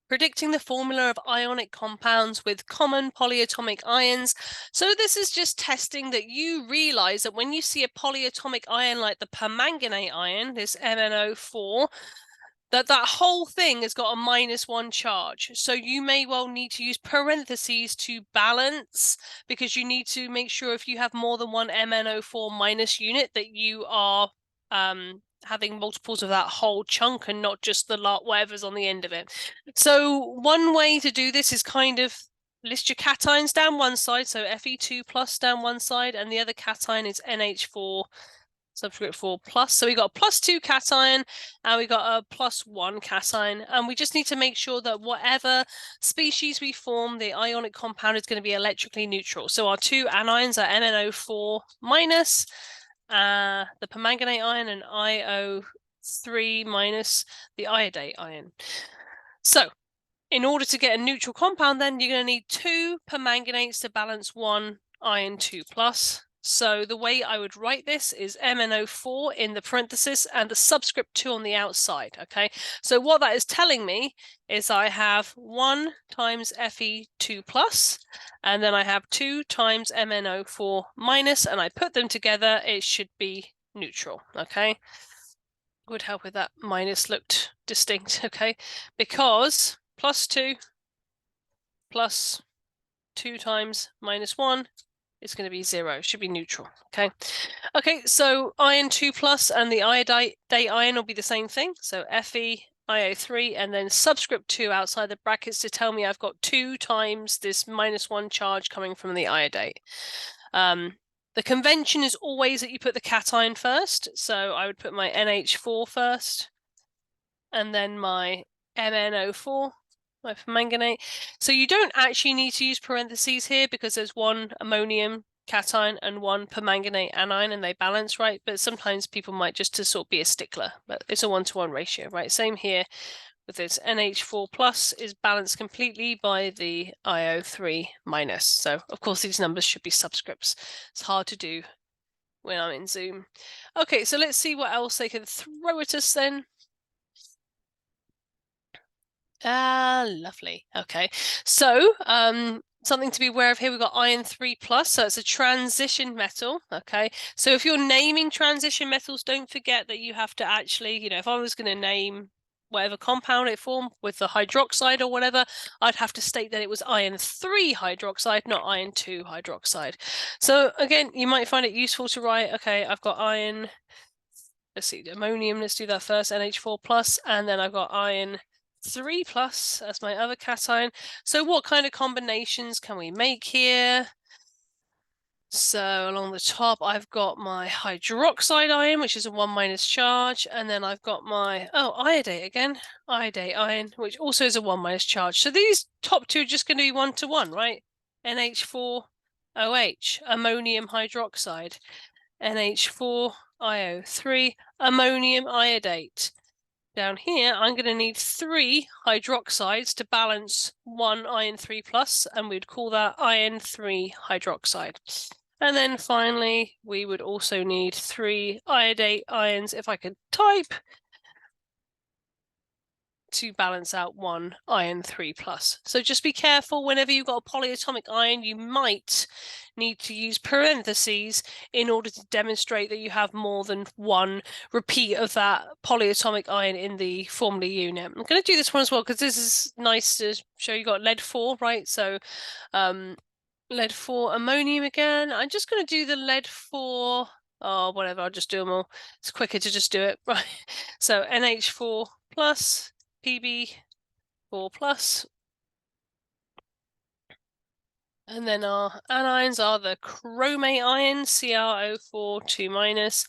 predicting the formula of ionic compounds with common polyatomic ions. So this is just testing that you realize that when you see a polyatomic ion like the permanganate ion, this MnO4, that whole thing has got a -1 charge. So you may well need to use parentheses to balance, because you need to make sure if you have more than one MnO4 minus unit that you are having multiples of that whole chunk and not just the whatever's on the end of it. So one way to do this is kind of list your cations down one side, so Fe2 plus down one side, and the other cation is NH4 subscript 4 plus. So we got a +2 cation and we got a +1 cation, and we just need to make sure that whatever species we form, the ionic compound is going to be electrically neutral. So our two anions are MnO4 minus, the permanganate ion, and IO3 minus the iodate ion. So in order to get a neutral compound, then you're going to need 2 permanganates to balance 1 ion 2 plus. So the way I would write this is MnO4 in the parenthesis and the subscript 2 on the outside, okay? So what that is telling me is I have 1 times Fe2 plus, and then I have 2 times MnO4 minus, and I put them together, it should be neutral, okay? Would help if that minus looked distinct, okay? Because +2 plus 2 times -1 is going to be 0. It should be neutral, okay? Okay, so ion 2 plus and the iodate ion will be the same thing. So FeIO3 and then subscript 2 outside the brackets to tell me I've got 2 times this -1 charge coming from the iodate. The convention is always that you put the cation first. So I would put my NH4 first and then my MnO4, my permanganate. So you don't actually need to use parentheses here because there's 1 ammonium cation and 1 permanganate anion and they balance, right? But sometimes people might just to sort of be a stickler, but it's a 1-to-1 ratio, right? Same here with this NH4 plus is balanced completely by the IO3 minus. So of course these numbers should be subscripts. It's hard to do when I'm in Zoom. Okay, so let's see what else they can throw at us then. Lovely. Okay, so something to be aware of here, we've got iron 3 plus, so it's a transition metal. Okay, so if you're naming transition metals, don't forget that you have to actually, you know, if I was going to name whatever compound it formed with the hydroxide or whatever, I'd have to state that it was iron 3 hydroxide, not iron 2 hydroxide. So again, you might find it useful to write, okay, I've got iron, let's see, ammonium, let's do that first, NH4 plus, and then I've got iron 3 plus as my other cation. So what kind of combinations can we make here? So along the top, I've got my hydroxide ion, which is a 1- charge, and then I've got my, iodate again, iodate ion, which also is a 1- charge. So these top two are just going to be 1-to-1, right? NH4OH, ammonium hydroxide, NH4IO3, ammonium iodate. Down here, I'm going to need 3 hydroxides to balance 1 iron 3 plus, and we'd call that iron 3 hydroxide. And then finally, we would also need 3 iodate ions, if I could type, to balance out 1 iron 3 plus. So just be careful whenever you've got a polyatomic ion, you might need to use parentheses in order to demonstrate that you have more than one repeat of that polyatomic ion in the formula unit. I'm going to do this one as well because this is nice to show you got lead 4, right? So lead 4 ammonium again. I'm just going to do the lead 4, whatever, I'll just do them all. It's quicker to just do it, right? So NH4 plus, Pb4 plus, and then our anions are the chromate ion, CrO4 2 minus,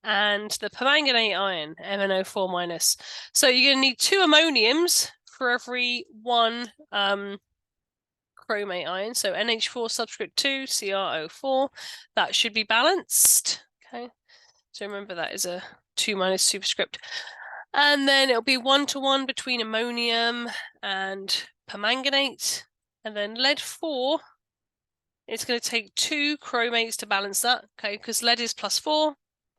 and the permanganate ion, MnO4 minus. So you're going to need 2 ammoniums for every 1 chromate ion. So NH4 subscript 2, CrO4, that should be balanced. Okay, so remember that is a 2 minus superscript. And then it'll be 1-to-1 between ammonium and permanganate. And then lead 4, it's going to take 2 chromates to balance that, okay, because lead is +4,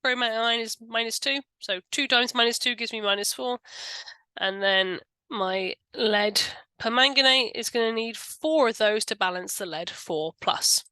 chromate ion is -2. So 2 times -2 gives me -4. And then my lead permanganate is going to need 4 of those to balance the lead 4+.